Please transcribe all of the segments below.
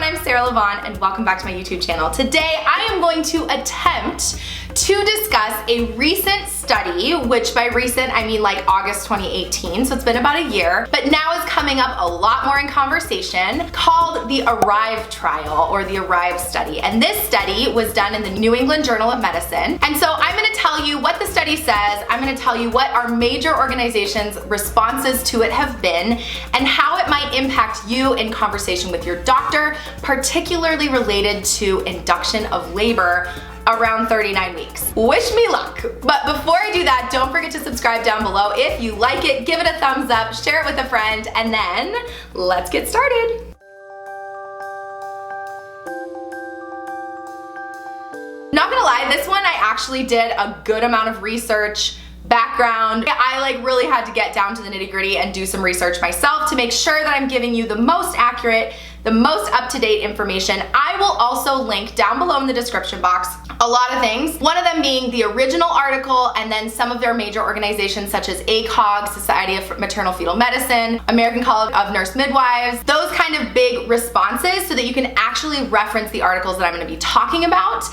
I'm Sarah Lavonne and welcome back to my YouTube channel. Today I am going to attempt to discuss a recent study, which by recent I mean like August 2018, so it's been about a year, but now is coming up a lot more in conversation, called the ARRIVE trial or the ARRIVE study. And this study was done in the New England Journal of Medicine. And so I'm going to tell you what the study says, I'm going to tell you what our major organizations' responses to it have been, and how it might impact you in conversation with your doctor, particularly related to induction of labor around 39 weeks. Wish me luck. But before I do that, don't forget to subscribe down below. If you like it, give it a thumbs up, share it with a friend, and then let's get started. Not gonna lie, this one I actually did a good amount of research, background. I really had to get down to the nitty-gritty and do some research myself to make sure that I'm giving you the most accurate, the most up-to-date information. I will also link down below in the description box a lot of things, one of them being the original article and then some of their major organizations such as ACOG, Society of Maternal Fetal Medicine, American College of Nurse Midwives, those kind of big responses so that you can actually reference the articles that I'm going to be talking about.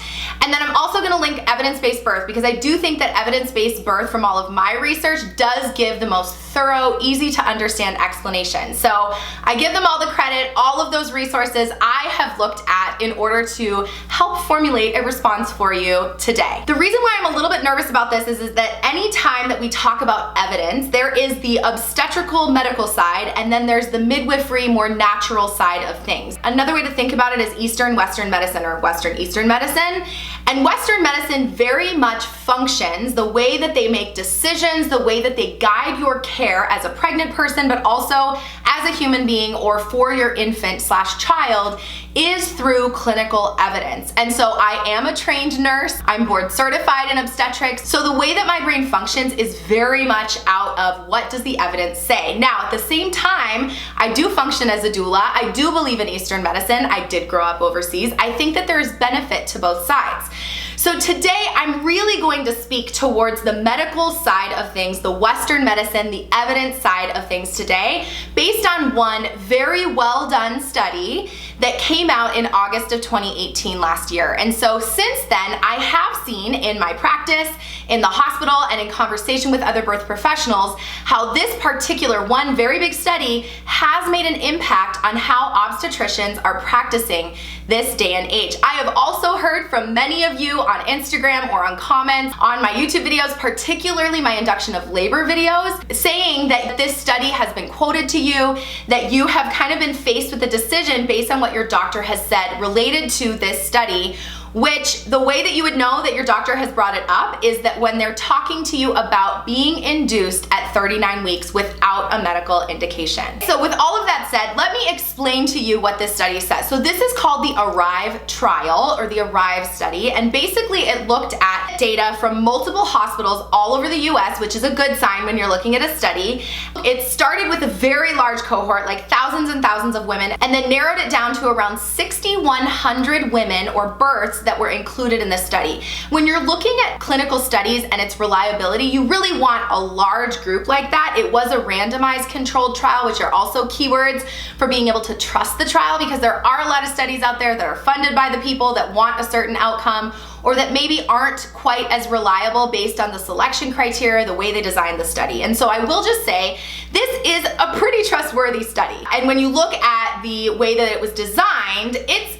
And then I'm also going to link evidence-based birth because I do think that evidence-based birth from all of my research does give the most thorough, easy to understand explanation. So I give them all the credit, all of those resources I have looked at in order to help formulate a response for you today. The reason why I'm a little bit nervous about this is that any time that we talk about evidence, there is the obstetrical medical side and then there's the midwifery, more natural side of things. Another way to think about it is Eastern Western medicine or Western Eastern medicine. And Western medicine very much functions the way that they make decisions, the way that they guide your care as a pregnant person, but also as a human being or for your infant / child, is through clinical evidence. And so I am a trained nurse, I'm board certified in obstetrics, so the way that my brain functions is very much out of what does the evidence say. Now, at the same time, I do function as a doula, I do believe in Eastern medicine, I did grow up overseas, I think that there's benefit to both sides. So today I'm really going to speak towards the medical side of things, the Western medicine, the evidence side of things today, based on one very well done study that came out in August of 2018 last year. And so since then, I have seen in my practice, in the hospital, and in conversation with other birth professionals, how this particular one very big study has made an impact on how obstetricians are practicing this day and age. I have also heard from many of you on Instagram or on comments on my YouTube videos, particularly my induction of labor videos, saying that this study has been quoted to you, that you have kind of been faced with a decision based on what your doctor has said related to this study, which the way that you would know that your doctor has brought it up is that when they're talking to you about being induced at 39 weeks without a medical indication. So with all of that said, let me explain to you what this study says. So this is called the ARRIVE trial or the ARRIVE study, and basically it looked at data from multiple hospitals all over the US, which is a good sign when you're looking at a study. It started with a very large cohort, like thousands and thousands of women, and then narrowed it down to around 6,100 women or births that were included in this study. When you're looking at clinical studies and its reliability, you really want a large group like that. It was a randomized controlled trial, which are also keywords for being able to trust the trial, because there are a lot of studies out there that are funded by the people that want a certain outcome or that maybe aren't quite as reliable based on the selection criteria, the way they designed the study. And so I will just say, this is a pretty trustworthy study. And when you look at the way that it was designed, it's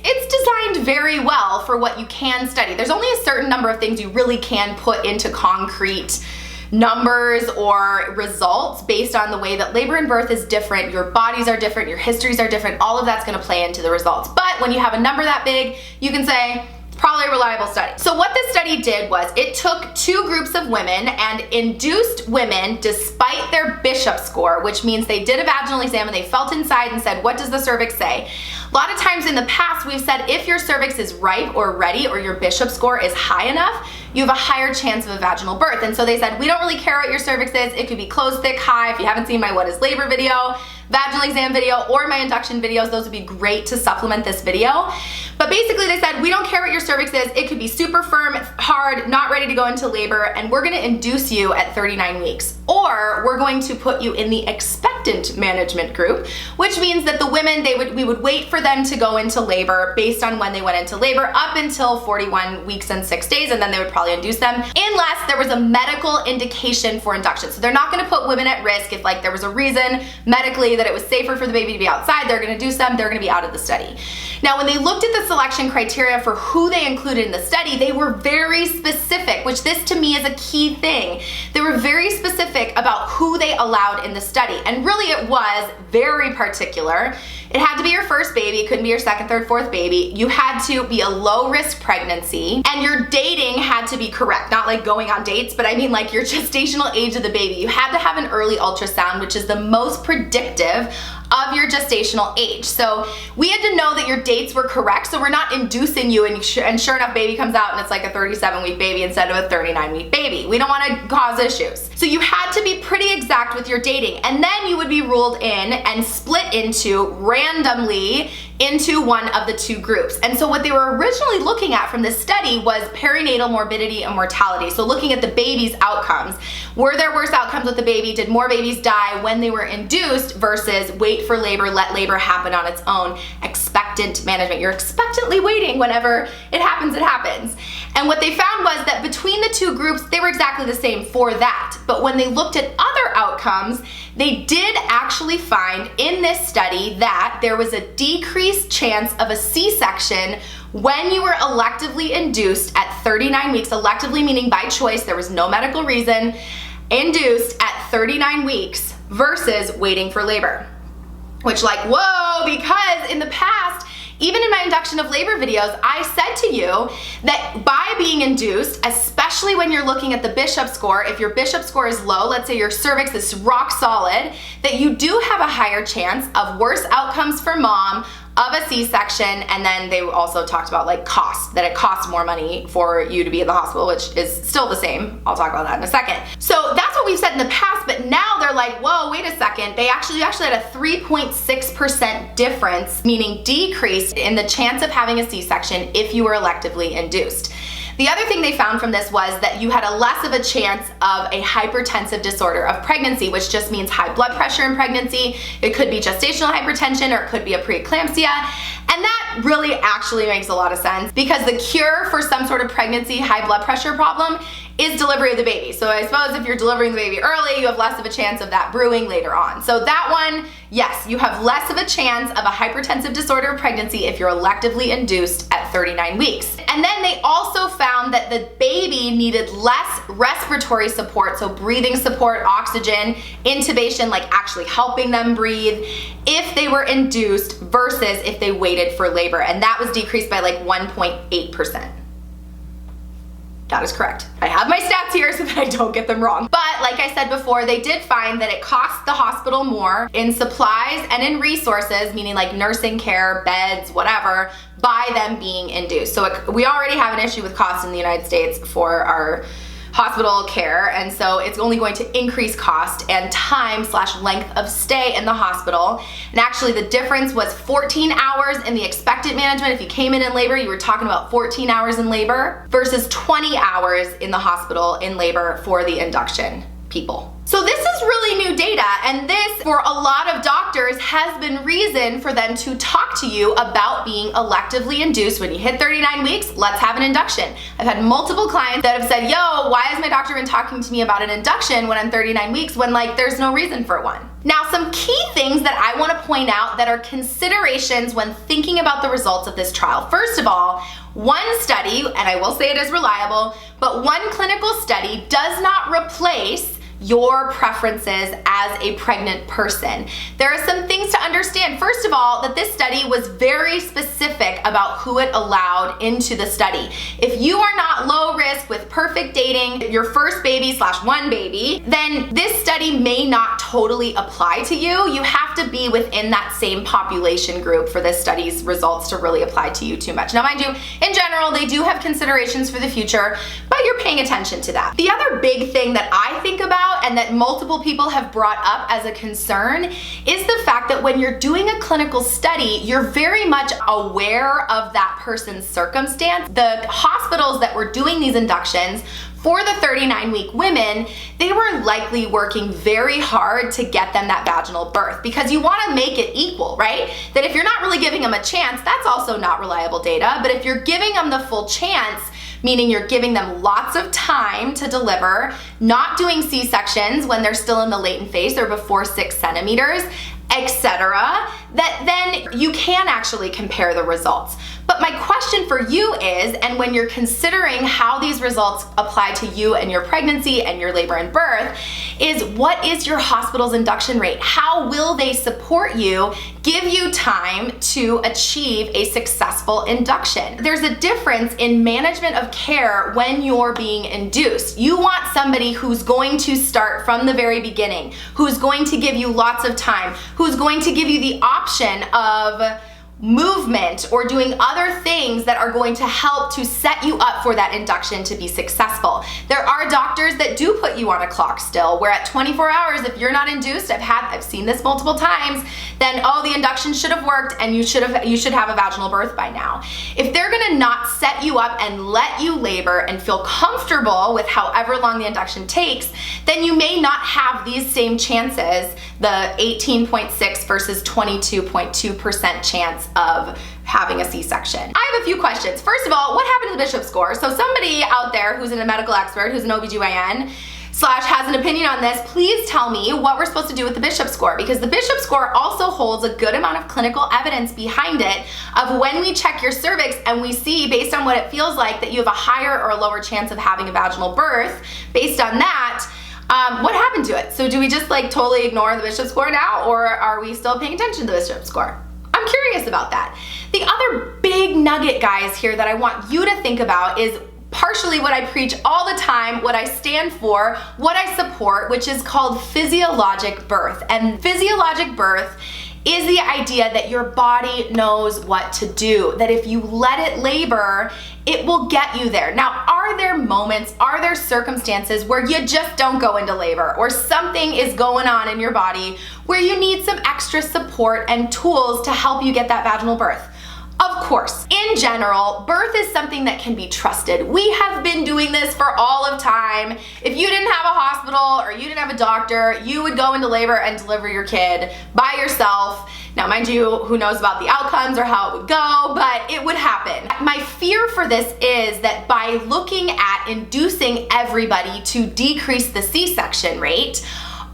designed very well for what you can study. There's only a certain number of things you really can put into concrete numbers or results based on the way that labor and birth is different, your bodies are different, your histories are different, all of that's gonna play into the results. But when you have a number that big, you can say, probably a reliable study. So what this study did was it took two groups of women and induced women despite their Bishop score, which means they did a vaginal exam and they felt inside and said, what does the cervix say? A lot of times in the past we've said if your cervix is ripe or ready or your Bishop score is high enough, you have a higher chance of a vaginal birth. And so they said, we don't really care what your cervix is. It could be closed, thick, high. If you haven't seen my What is Labor video, vaginal exam video, or my induction videos, those would be great to supplement this video. But basically they said, we don't care what your cervix is. It could be super firm, hard, not ready to go into labor, and we're gonna induce you at 39 weeks. Or we're going to put you in the expected expectant management group, which means that the women, we would wait for them to go into labor based on when they went into labor up until 41 weeks and 6 days, and then they would probably induce them unless there was a medical indication for induction. So they're not going to put women at risk if like there was a reason medically that it was safer for the baby to be outside. They're going to induce them, they're going to be out of the study. Now, when they looked at the selection criteria for who they included in the study, they were very specific, which this to me is a key thing. They were very specific about who they allowed in the study, and really it was very particular. It had to be your first baby, it couldn't be your second, third, fourth baby. You had to be a low-risk pregnancy, and your dating had to be correct. Not like going on dates, but I mean like your gestational age of the baby. You had to have an early ultrasound, which is the most predictive of your gestational age. So we had to know that your dates were correct, so we're not inducing you and sure enough baby comes out and it's like a 37-week baby instead of a 39-week baby. We don't want to cause issues. So you had to be pretty exact with your dating, and then you would be ruled in and split into randomly into one of the two groups. And so what they were originally looking at from this study was perinatal morbidity and mortality. So looking at the baby's outcomes. Were there worse outcomes with the baby? Did more babies die when they were induced versus wait for labor, let labor happen on its own? Expectant management. You're expectantly waiting whenever it happens, it happens. And what they found was that between the two groups, they were exactly the same for that. But when they looked at other outcomes, they did actually find in this study that there was a decreased chance of a C-section when you were electively induced at 39 weeks, electively meaning by choice, there was no medical reason, induced at 39 weeks versus waiting for labor. Which like, whoa, because in the past, even in my induction of labor videos, I said to you that by being induced, especially when you're looking at the Bishop score, if your Bishop score is low, let's say your cervix is rock solid, that you do have a higher chance of worse outcomes for mom, of a C-section, and then they also talked about like cost, that it costs more money for you to be in the hospital, which is still the same. I'll talk about that in a second. So that's what we've said in the past, but now they're like, whoa, wait a second. You actually had a 3.6% difference, meaning decrease in the chance of having a C-section if you were electively induced. The other thing they found from this was that you had a less of a chance of a hypertensive disorder of pregnancy, which just means high blood pressure in pregnancy. It could be gestational hypertension or it could be a preeclampsia. And that really actually makes a lot of sense because the cure for some sort of pregnancy high blood pressure problem is delivery of the baby. So I suppose if you're delivering the baby early, you have less of a chance of that brewing later on. So that one, yes, you have less of a chance of a hypertensive disorder of pregnancy if you're electively induced at 39 weeks. And then they also found that the baby needed less respiratory support, so breathing support, oxygen, intubation, like actually helping them breathe, if they were induced versus if they waited for labor. And that was decreased by like 1.8%. That is correct. I have my stats here so that I don't get them wrong. But like I said before, they did find that it costs the hospital more in supplies and in resources, meaning like nursing care, beds, whatever, by them being induced. So we already have an issue with cost in the United States for our hospital care, and so it's only going to increase cost and time/length of stay in the hospital. And actually the difference was 14 hours in the expectant management. If you came in labor, you were talking about 14 hours in labor versus 20 hours in the hospital in labor for the induction people. So this is really new data, and this, for a lot of doctors, has been reason for them to talk to you about being electively induced. When you hit 39 weeks, let's have an induction. I've had multiple clients that have said, yo, why has my doctor been talking to me about an induction when I'm 39 weeks when like there's no reason for one? Now, some key things that I want to point out that are considerations when thinking about the results of this trial. First of all, one study, and I will say it is reliable, but one clinical study does not replace your preferences as a pregnant person. There are some things to understand. First of all, that this study was very specific about who it allowed into the study. If you are not low risk with perfect dating, your first baby/one baby, then this study may not totally apply to you. You have to be within that same population group for this study's results to really apply to you too much. Now, mind you, in general, they do have considerations for the future, but you're paying attention to that. The other big thing that I think about and that multiple people have brought up as a concern is the fact that when you're doing a clinical study, you're very much aware of that person's circumstance. The hospitals that were doing these inductions For the 39-week women, they were likely working very hard to get them that vaginal birth because you want to make it equal, right? That if you're not really giving them a chance, that's also not reliable data. But if you're giving them the full chance, meaning you're giving them lots of time to deliver, not doing C-sections when they're still in the latent phase or before 6 centimeters, etc., that then you can actually compare the results. But my question for you is, and when you're considering how these results apply to you and your pregnancy and your labor and birth, is what is your hospital's induction rate? How will they support you, give you time to achieve a successful induction? There's a difference in management of care when you're being induced. You want somebody who's going to start from the very beginning, who's going to give you lots of time, who's going to give you the option of movement or doing other things that are going to help to set you up for that induction to be successful. There are doctors that do put you on a clock still, where at 24 hours, if you're not induced, I've seen this multiple times, then the induction should have worked and you should have a vaginal birth by now. If they're gonna not set you up and let you labor and feel comfortable with however long the induction takes, then you may not have these same chances, the 18.6 versus 22.2% chance of having a C-section. I have a few questions. First of all, what happened to the Bishop score? So somebody out there who's a medical expert, who's an OBGYN, has an opinion on this, please tell me what we're supposed to do with the Bishop score, because the Bishop score also holds a good amount of clinical evidence behind it of when we check your cervix and we see, based on what it feels like, that you have a higher or a lower chance of having a vaginal birth. Based on that, what happened to it? So do we just totally ignore the Bishop score now, or are we still paying attention to the Bishop score? I'm curious about that. The other big nugget, guys, here that I want you to think about is partially what I preach all the time, what I stand for, what I support, which is called physiologic birth. And physiologic birth is the idea that your body knows what to do, that if you let it labor, it will get you there. Now, are there moments, are there circumstances where you just don't go into labor, or something is going on in your body where you need some extra support and tools to help you get that vaginal birth? Of course. In general, birth is something that can be trusted. We have been doing this for all of time. If you didn't have a hospital or you didn't have a doctor, you would go into labor and deliver your kid by yourself. Now, mind you, who knows about the outcomes or how it would go, but it would happen. My fear for this is that by looking at inducing everybody to decrease the C-section rate,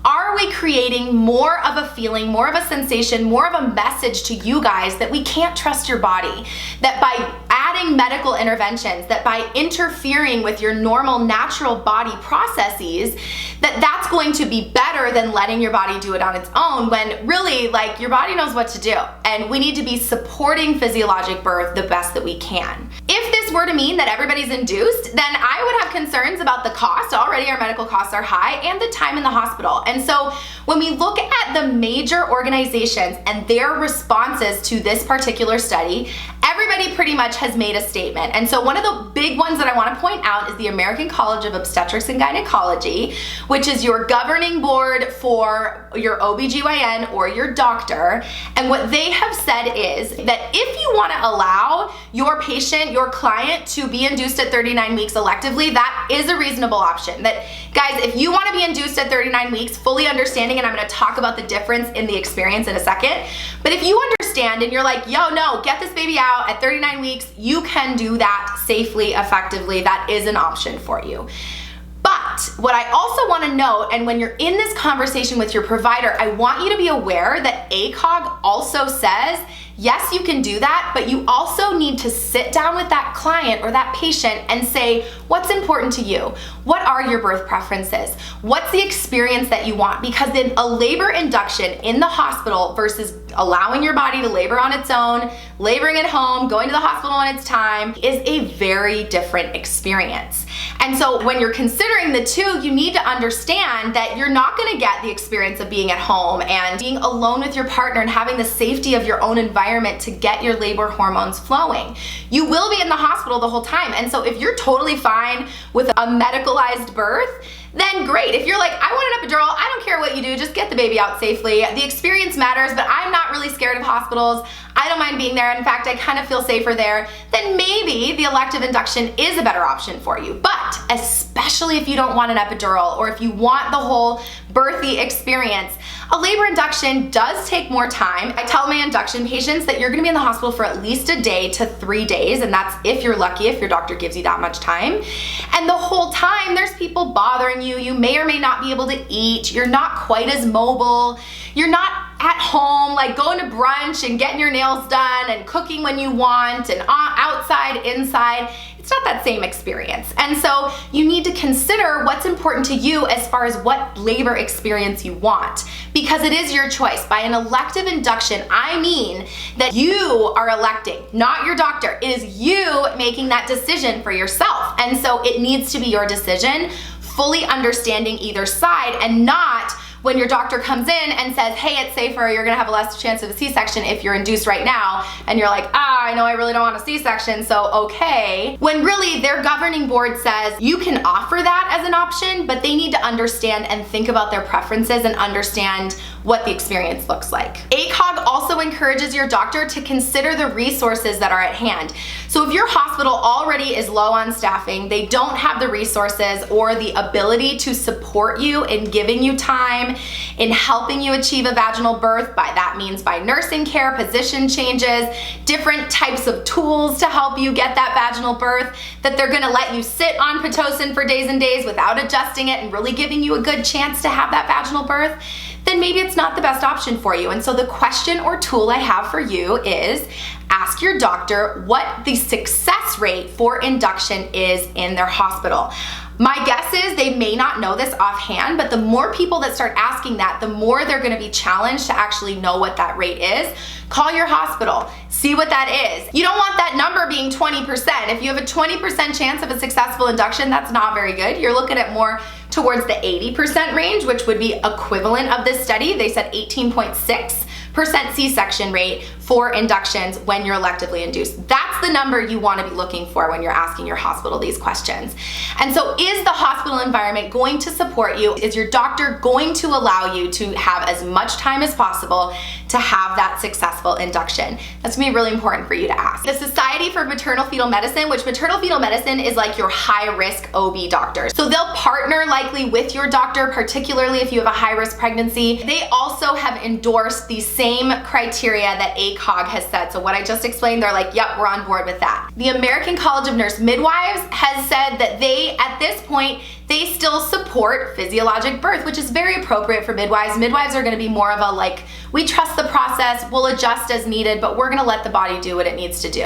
are we creating more of a feeling, more of a sensation, more of a message to you guys that we can't trust your body? That by adding medical interventions, that by interfering with your normal natural body processes, that's going to be better than letting your body do it on its own, when really, your body knows what to do. And we need to be supporting physiologic birth the best that we can. If this were to mean that everybody's induced, then I would have concerns about the cost. Already our medical costs are high, and the time in the hospital. And so when we look at the major organizations and their responses to this particular study, everybody pretty much has made a statement. And so one of the big ones that I want to point out is the American College of Obstetrics and Gynecology, which is your governing board for your OBGYN or your doctor. And what they have said is that if you want to allow your patient, your client, to be induced at 39 weeks electively, that is a reasonable option. That, guys, if you want to be induced at 39 weeks, fully understanding, and I'm going to talk about the difference in the experience in a second, but if you understand and you're like, yo, no, get this baby out at 39 weeks, you can do that safely, effectively. That is an option for you. But what I also want to note, and when you're in this conversation with your provider, I want you to be aware that ACOG also says, yes, you can do that, but you also need to sit down with that client or that patient and say, what's important to you? What are your birth preferences? What's the experience that you want? Because in a labor induction in the hospital versus allowing your body to labor on its own, laboring at home, going to the hospital on its time, is a very different experience. And so when you're considering the two, you need to understand that you're not going to get the experience of being at home and being alone with your partner and having the safety of your own environment to get your labor hormones flowing. You will be in the hospital the whole time. And so if you're totally fine with a medicalized birth, then great. If you're like, I want an epidural, I don't care what you do, just get the baby out safely. The experience matters, but I'm not really scared of hospitals. I don't mind being there. In fact, I kind of feel safer there. Then maybe the elective induction is a better option for you. But especially if you don't want an epidural or if you want the whole birthy experience, a labor induction does take more time. I tell my induction patients that you're gonna be in the hospital for at least a day to 3 days, and that's if you're lucky, if your doctor gives you that much time. And the whole time, there's people bothering you. You may or may not be able to eat. You're not quite as mobile. You're not at home, like going to brunch and getting your nails done and cooking when you want and outside, inside. It's not that same experience. And so you need to consider what's important to you as far as what labor experience you want, because it is your choice. By an elective induction, I mean that you are electing, not your doctor. It is you making that decision for yourself. And so it needs to be your decision, fully understanding either side, and not when your doctor comes in and says, hey, it's safer, you're gonna have a less chance of a C-section if you're induced right now, and you're like, I know I really don't want a C-section, so okay. When really their governing board says you can offer that as an option, but they need to understand and think about their preferences and understand what the experience looks like. ACOG also encourages your doctor to consider the resources that are at hand. So if your hospital already is low on staffing, they don't have the resources or the ability to support you in giving you time, in helping you achieve a vaginal birth, that means by nursing care, position changes, different types of tools to help you get that vaginal birth, that they're gonna let you sit on Pitocin for days and days without adjusting it and really giving you a good chance to have that vaginal birth, then maybe it's not the best option for you. And so the question or tool I have for you is ask your doctor what the success rate for induction is in their hospital. My guess is they may not know this offhand, but the more people that start asking that, the more they're gonna be challenged to actually know what that rate is. Call your hospital, see what that is. You don't want that number being 20%. If you have a 20% chance of a successful induction, that's not very good. You're looking at more towards the 80% range, which would be equivalent of this study. They said 18.6% C-section rate for inductions when you're electively induced. That's the number you want to be looking for when you're asking your hospital these questions. And so is the hospital environment going to support you? Is your doctor going to allow you to have as much time as possible to have that successful induction? That's gonna be really important for you to ask. The Society for Maternal Fetal Medicine, which maternal fetal medicine is like your high-risk OB doctor. So they'll partner likely with your doctor, particularly if you have a high-risk pregnancy. They also have endorsed the same criteria that ACOG has said. So what I just explained, they're like, yep, we're on board with that. The American College of Nurse Midwives has said that they, at this point, they still support physiologic birth, which is very appropriate for midwives. Midwives are gonna be more of a like, we trust the process, we'll adjust as needed, but we're gonna let the body do what it needs to do.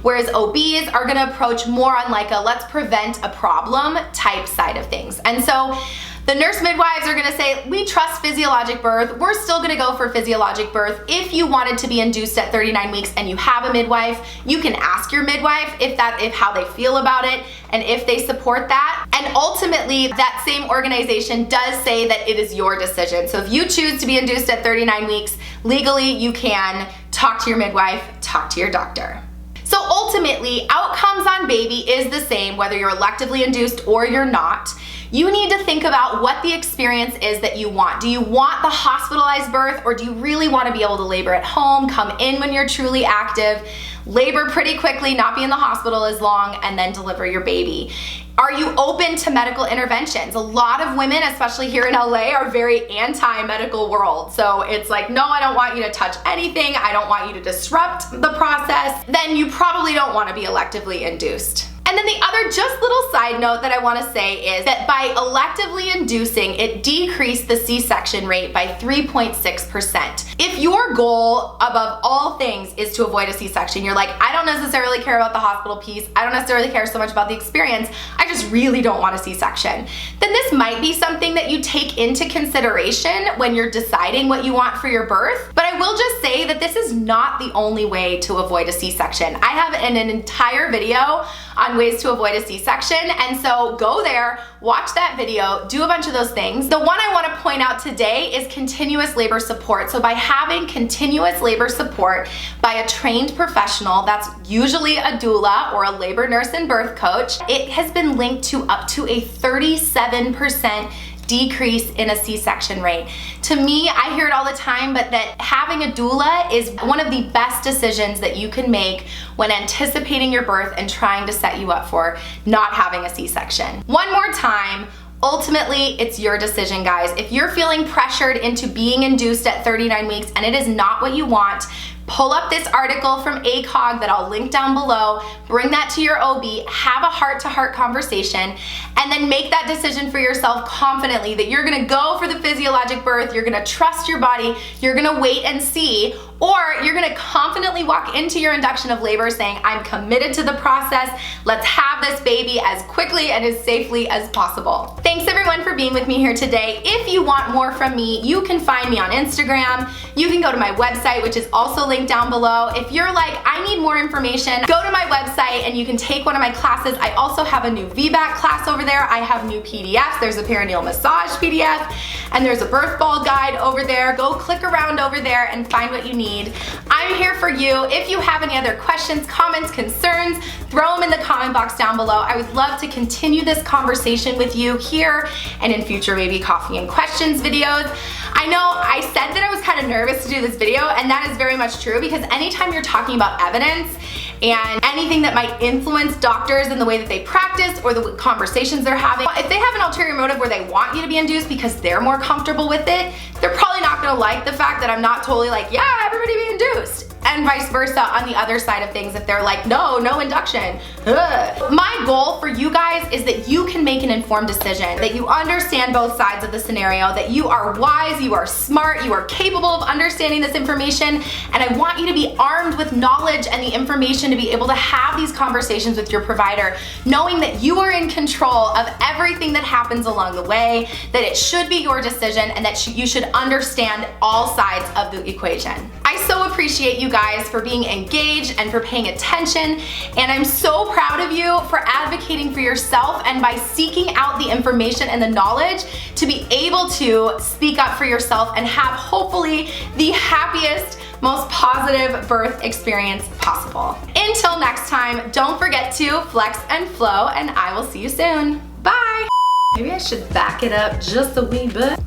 Whereas OBs are gonna approach more on like a let's prevent a problem type side of things. And so the nurse midwives are gonna say, we trust physiologic birth, we're still gonna go for physiologic birth. If you wanted to be induced at 39 weeks and you have a midwife, you can ask your midwife if how they feel about it and if they support that. And ultimately, that same organization does say that it is your decision. So if you choose to be induced at 39 weeks, legally you can talk to your midwife, talk to your doctor. So ultimately, outcomes on baby is the same whether you're electively induced or you're not. You need to think about what the experience is that you want. Do you want the hospitalized birth, or do you really want to be able to labor at home, come in when you're truly active, labor pretty quickly, not be in the hospital as long, and then deliver your baby? Are you open to medical interventions? A lot of women, especially here in LA, are very anti-medical world. So it's like, no, I don't want you to touch anything. I don't want you to disrupt the process. Then you probably don't want to be electively induced. And then the other just little side note that I want to say is that by electively inducing, it decreased the C-section rate by 3.6%. If your goal above all things is to avoid a C-section, you're like, I don't necessarily care about the hospital piece, I don't necessarily care so much about the experience, I just really don't want a C-section, then this might be something that you take into consideration when you're deciding what you want for your birth. But I will just say that this is not the only way to avoid a C-section. I have an entire video on ways to avoid a C-section, and so go there, watch that video, do a bunch of those things. The one I want to point out today is continuous labor support. So by having continuous labor support by a trained professional, that's usually a doula or a labor nurse and birth coach, it has been linked to up to a 37% decrease in a C-section rate. To me, I hear it all the time, but that having a doula is one of the best decisions that you can make when anticipating your birth and trying to set you up for not having a C-section. One more time, ultimately, it's your decision, guys. If you're feeling pressured into being induced at 39 weeks and it is not what you want, pull up this article from ACOG that I'll link down below, bring that to your OB, have a heart-to-heart conversation, and then make that decision for yourself confidently that you're gonna go for the physiologic birth, you're gonna trust your body, you're gonna wait and see, or you're gonna confidently walk into your induction of labor saying, I'm committed to the process, let's have this baby as quickly and as safely as possible. Thanks everyone for being with me here today. If you want more from me, you can find me on Instagram, you can go to my website, which is also linked down below. If you're like, I need more information, go to my website and you can take one of my classes. I also have a new VBAC class over there. I have new PDFs. There's a perineal massage PDF and there's a birth ball guide over there. Go click around over there and find what you need. I'm here for you. If you have any other questions, comments, concerns, throw them in the comment box down below. I would love to continue this conversation with you here and in future maybe coffee and questions videos. I know I said that I was kind of nervous to do this video, and that is very much true because anytime you're talking about evidence and anything that might influence doctors in the way that they practice or the conversations they're having, if they have an ulterior motive where they want you to be induced because they're more comfortable with it, they're probably not gonna like the fact that I'm not totally like, yeah, everybody be induced. And vice versa on the other side of things if they're like, no induction. Ugh. My goal for you guys is that you can make an informed decision, that you understand both sides of the scenario, that you are wise, you are smart, you are capable of understanding this information, and I want you to be armed with knowledge and the information to be able to have these conversations with your provider, knowing that you are in control of everything that happens along the way, that it should be your decision, and that you should understand all sides of the equation. I so appreciate you guys for being engaged and for paying attention, and I'm so proud of you for advocating for yourself and by seeking out the information and the knowledge to be able to speak up for yourself and have hopefully the happiest, most positive birth experience possible. Until next time, don't forget to flex and flow, and I will see you soon. Bye! Maybe I should back it up just a wee bit.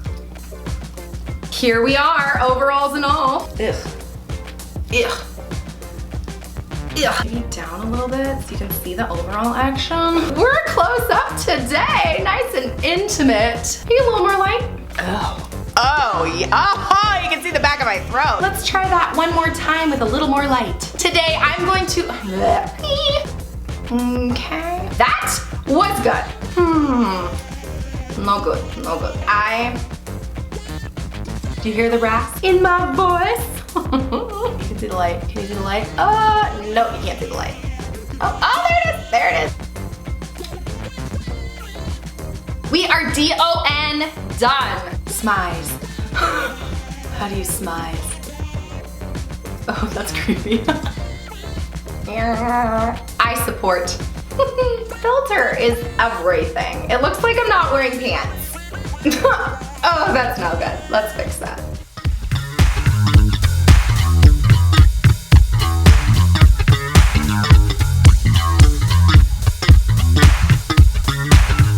Here we are, overalls and all. Ugh. Ugh. Ugh. Maybe down a little bit so you can see the overall action. We're close up today, nice and intimate. Maybe a little more light. Oh. Oh, yeah. Oh, you can see the back of my throat. Let's try that one more time with a little more light. Today, I'm going to, okay. That was good. No good, no good. Do you hear the rasp in my voice? You can see the light. Can you see the light? No, you can't see the light. Oh, there it is. There it is. We are DON done. Smize. How do you smize? Oh, that's creepy. I support. Filter is everything. It looks like I'm not wearing pants. Oh, that's no good. Let's fix that.